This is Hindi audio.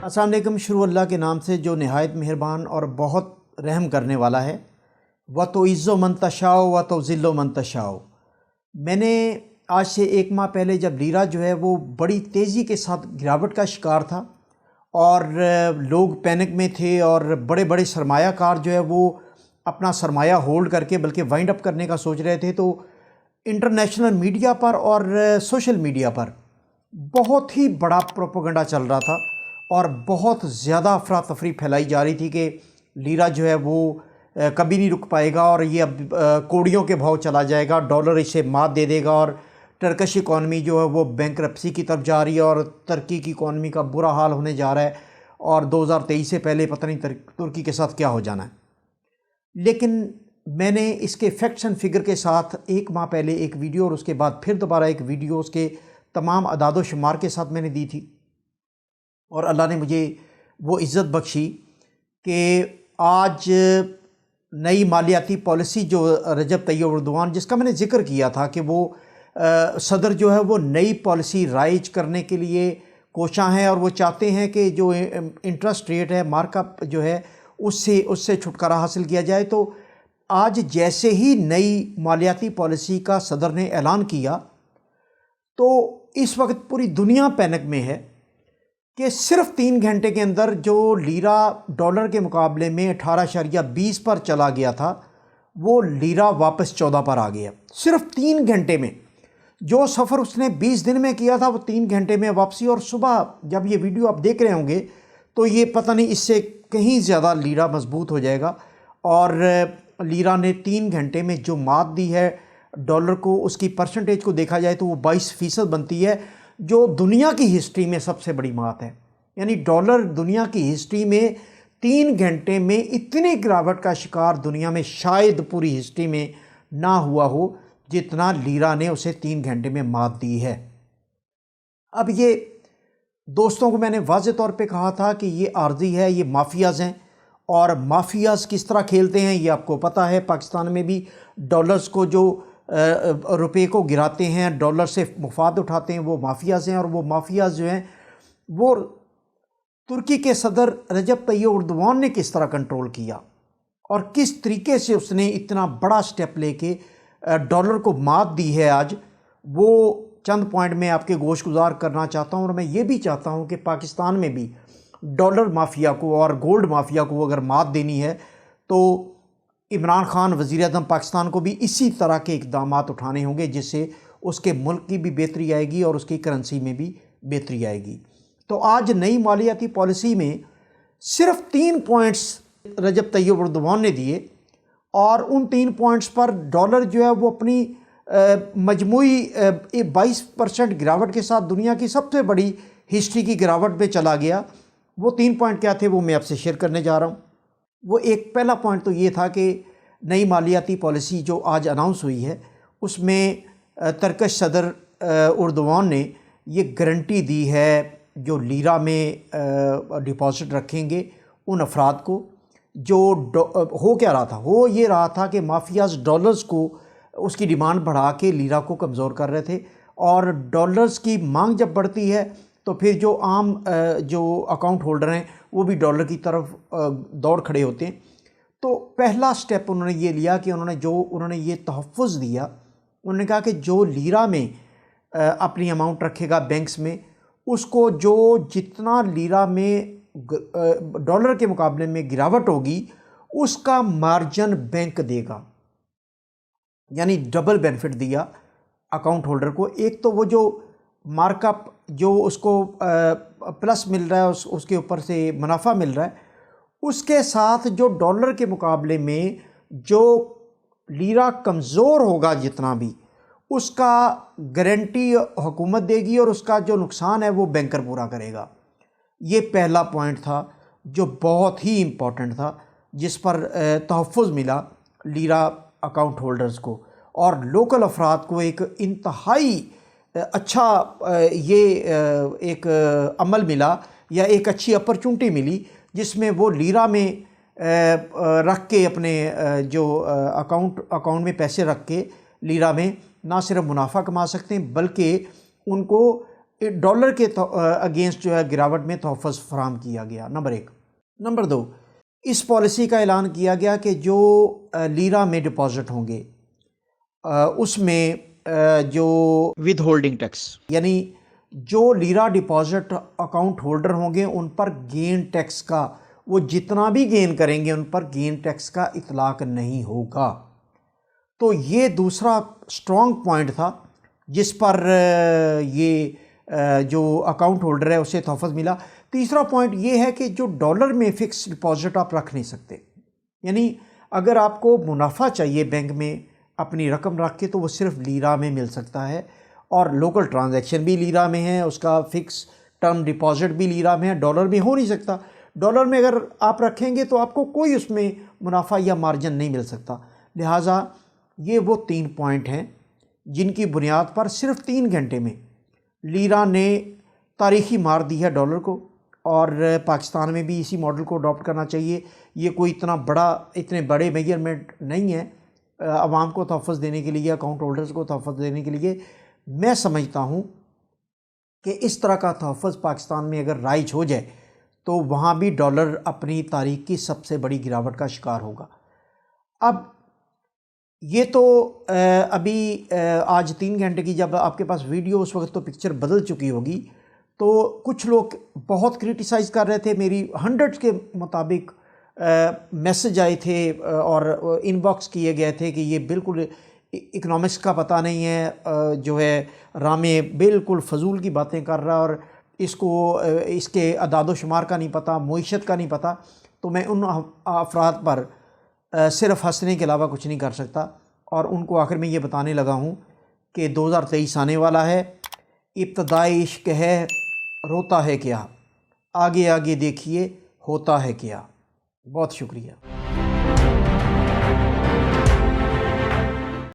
अस्सलाम वालेकुम। शुरू अल्लाह के नाम से जो नहायत मेहरबान और बहुत रहम करने वाला है। व तो इज़्ज़ो मन तशाओ व तो ज़िल्लो मन तशाओ। मैंने आज से एक माह पहले जब लीरा जो है वो बड़ी तेज़ी के साथ गिरावट का शिकार था और लोग पैनिक में थे और बड़े बड़े सरमायाकार जो है वो अपना सरमाया होल्ड करके बल्कि वाइंड अप करने का सोच रहे थे, तो इंटरनेशनल मीडिया पर और सोशल मीडिया पर बहुत ही बड़ा प्रोपेगेंडा चल रहा था और बहुत ज़्यादा अफरा तफरी फैलाई जा रही थी कि लीरा जो है वो कभी नहीं रुक पाएगा और ये अब कौड़ियों के भाव चला जाएगा, डॉलर इसे मात दे देगा और टर्किश इकॉनमी जो है वो बैंकरप्सी की तरफ जा रही है और तुर्की की इकॉनमी का बुरा हाल होने जा रहा है और 2023 से पहले पता नहीं तुर्की के साथ क्या हो जाना है। लेकिन मैंने इसके फैक्ट्स एंड फिगर के साथ एक माह पहले एक वीडियो और उसके बाद फिर दोबारा एक वीडियो उसके तमाम अदाद शुमार के साथ मैंने दी थी और अल्लाह ने मुझे वो इज़्ज़त बख्शी कि आज नई मालियाती पॉलिसी जो रजब तैयब एर्दोगान, जिसका मैंने ज़िक्र किया था कि वो सदर जो है वो नई पॉलिसी राइज करने के लिए कोशां हैं और वो चाहते हैं कि जो इंटरेस्ट रेट है, मार्कअप जो है उससे छुटकारा हासिल किया जाए। तो आज जैसे ही नई मालियाती पॉलिसी का सदर ने ऐलान किया तो इस वक्त पूरी दुनिया पैनिक में है कि सिर्फ 3 घंटे के अंदर जो लीरा डॉलर के मुकाबले में 18.20 पर चला गया था वो लीरा वापस 14 पर आ गया। सिर्फ 3 घंटे में जो सफ़र उसने 20 दिन में किया था वो 3 घंटे में वापसी। और सुबह जब ये वीडियो आप देख रहे होंगे तो ये पता नहीं इससे कहीं ज़्यादा लीरा मजबूत हो जाएगा। और लीरा ने 3 घंटे में जो मात दी है डॉलर को, उसकी परसेंटेज को देखा जाए तो वो 22% बनती है, जो दुनिया की हिस्ट्री में सबसे बड़ी मात है। यानी डॉलर दुनिया की हिस्ट्री में 3 घंटे में इतनी गिरावट का शिकार दुनिया में शायद पूरी हिस्ट्री में ना हुआ हो जितना लीरा ने उसे 3 घंटे में मात दी है। अब ये दोस्तों को मैंने वाज़े तौर पे कहा था कि ये आर्जी है, ये माफियाज़ हैं और माफियाज़ किस तरह खेलते हैं ये आपको पता है। पाकिस्तान में भी डॉलर्स को जो रुपए को गिराते हैं, डॉलर से मुफाद उठाते हैं, वो माफियाज़ हैं। और वो माफियाज़ जो हैं वो तुर्की के सदर रजब तैयब एर्दोगान ने किस तरह कंट्रोल किया और किस तरीके से उसने इतना बड़ा स्टेप लेके डॉलर को मात दी है आज, वो चंद पॉइंट में आपके गोश गुजार करना चाहता हूँ। और मैं ये भी चाहता हूँ कि पाकिस्तान में भी डॉलर माफिया को और गोल्ड माफिया को अगर मात देनी है तो इमरान खान वज़ीर-ए-आज़म पाकिस्तान को भी इसी तरह के इक़दाम उठाने होंगे जिससे उसके मुल्क की भी बेहतरी आएगी और उसकी करेंसी में भी बेहतरी आएगी। तो आज नई मालियाती पॉलिसी में सिर्फ 3 पॉइंट्स रजब तैयब एर्दोगान ने दिए और उन 3 पॉइंट्स पर डॉलर जो है वो अपनी मजमूई 22% गिरावट के साथ दुनिया की सबसे बड़ी हिस्ट्री की गिरावट पे चला गया। वो 3 पॉइंट क्या थे वो मैं आपसे शेयर करने जा रहा हूँ। वो एक पहला पॉइंट तो ये था कि नई मालियाती पॉलिसी जो आज अनाउंस हुई है उसमें तुर्किश सदर एर्दोगान ने ये गारंटी दी है जो लीरा में डिपॉजिट रखेंगे उन अफराद को। जो हो क्या रहा था, हो ये रहा था कि माफियाज़ डॉलर्स को उसकी डिमांड बढ़ा के लीरा को कमज़ोर कर रहे थे और डॉलर्स की मांग जब बढ़ती है तो फिर जो आम जो अकाउंट होल्डर हैं वो भी डॉलर की तरफ दौड़ खड़े होते हैं। तो पहला स्टेप उन्होंने ये लिया कि उन्होंने ये तहफ़्फ़ुज़ दिया। उन्होंने कहा कि जो लीरा में अपनी अमाउंट रखेगा बैंक्स में, उसको जो जितना लीरा में डॉलर के मुकाबले में गिरावट होगी उसका मार्जिन बैंक देगा। यानी डबल बेनिफिट दिया अकाउंट होल्डर को। एक तो वो जो मार्कअप जो उसको प्लस मिल रहा है उसके ऊपर से मुनाफा मिल रहा है, उसके साथ जो डॉलर के मुकाबले में जो लीरा कमज़ोर होगा जितना भी, उसका गारंटी हुकूमत देगी और उसका जो नुकसान है वो बैंकर पूरा करेगा। ये पहला पॉइंट था जो बहुत ही इम्पोर्टेंट था, जिस पर तहफ़्फ़ुज़ मिला लीरा अकाउंट होल्डर्स को और लोकल अफराद को एक इंतहाई अच्छा ये एक अमल मिला या एक अच्छी अपॉर्चुनिटी मिली जिसमें वो लीरा में रख के अपने जो अकाउंट में पैसे रख के लीरा में ना सिर्फ मुनाफा कमा सकते हैं बल्कि उनको डॉलर के अगेंस्ट जो है गिरावट में तोहफ़्फ़ फराहम किया गया, नंबर 1। नंबर 2, इस पॉलिसी का ऐलान किया गया कि जो लीरा में डिपॉज़िट होंगे उसमें जो विद होल्डिंग टैक्स, यानी जो लीरा डिपॉज़िट अकाउंट होल्डर होंगे उन पर गेन टैक्स का, वो जितना भी गेन करेंगे उन पर गेन टैक्स का इतलाक़ नहीं होगा। तो ये दूसरा स्ट्रॉन्ग पॉइंट था जिस पर ये जो अकाउंट होल्डर है उसे तोहफ़्फ़ मिला। तीसरा पॉइंट ये है कि जो डॉलर में फ़िक्स डिपॉज़िट आप रख नहीं सकते, यानी अगर आपको मुनाफा चाहिए बैंक में अपनी रकम रख के तो वो सिर्फ लीरा में मिल सकता है, और लोकल ट्रांजैक्शन भी लीरा में है, उसका फ़िक्स टर्म डिपॉज़िट भी लीरा में है, डॉलर में हो नहीं सकता। डॉलर में अगर आप रखेंगे तो आपको कोई उसमें मुनाफा या मार्जिन नहीं मिल सकता। लिहाजा ये वो 3 पॉइंट हैं जिनकी बुनियाद पर सिर्फ 3 घंटे में लीरा ने तारीख़ी मार दी है डॉलर को, और पाकिस्तान में भी इसी मॉडल को अडॉप्ट करना चाहिए। ये कोई इतने बड़े मेजरमेंट नहीं है आवाम को तोहफ़्फ़ देने के लिए, अकाउंट होल्डर्स को तोहफ़्फ़ देने के लिए। मैं समझता हूँ कि इस तरह का तोहफ़्फ़ पाकिस्तान में अगर राइज हो जाए तो वहाँ भी डॉलर अपनी तारीख़ की सबसे बड़ी गिरावट का शिकार होगा। अब ये तो अभी आज 3 घंटे की जब आपके पास वीडियो, उस वक्त तो पिक्चर बदल चुकी होगी। तो कुछ लोग बहुत क्रिटिसाइज़ कर रहे थे, मेरी 100 के मुताबिक मैसेज आए थे और इनबॉक्स किए गए थे कि ये बिल्कुल इकनॉमिक्स का पता नहीं है, जो है रामे बिल्कुल फ़जूल की बातें कर रहा है और इसको इसके अदाद शुमार का नहीं पता, मुईशत का नहीं पता। तो मैं उन अफराद पर सिर्फ हंसने के अलावा कुछ नहीं कर सकता, और उनको आखिर में ये बताने लगा हूँ कि 2023 आने वाला है, इब्तदाई इश्क है, रोता है क्या, आगे आगे देखिए होता है क्या। बहुत शुक्रिया।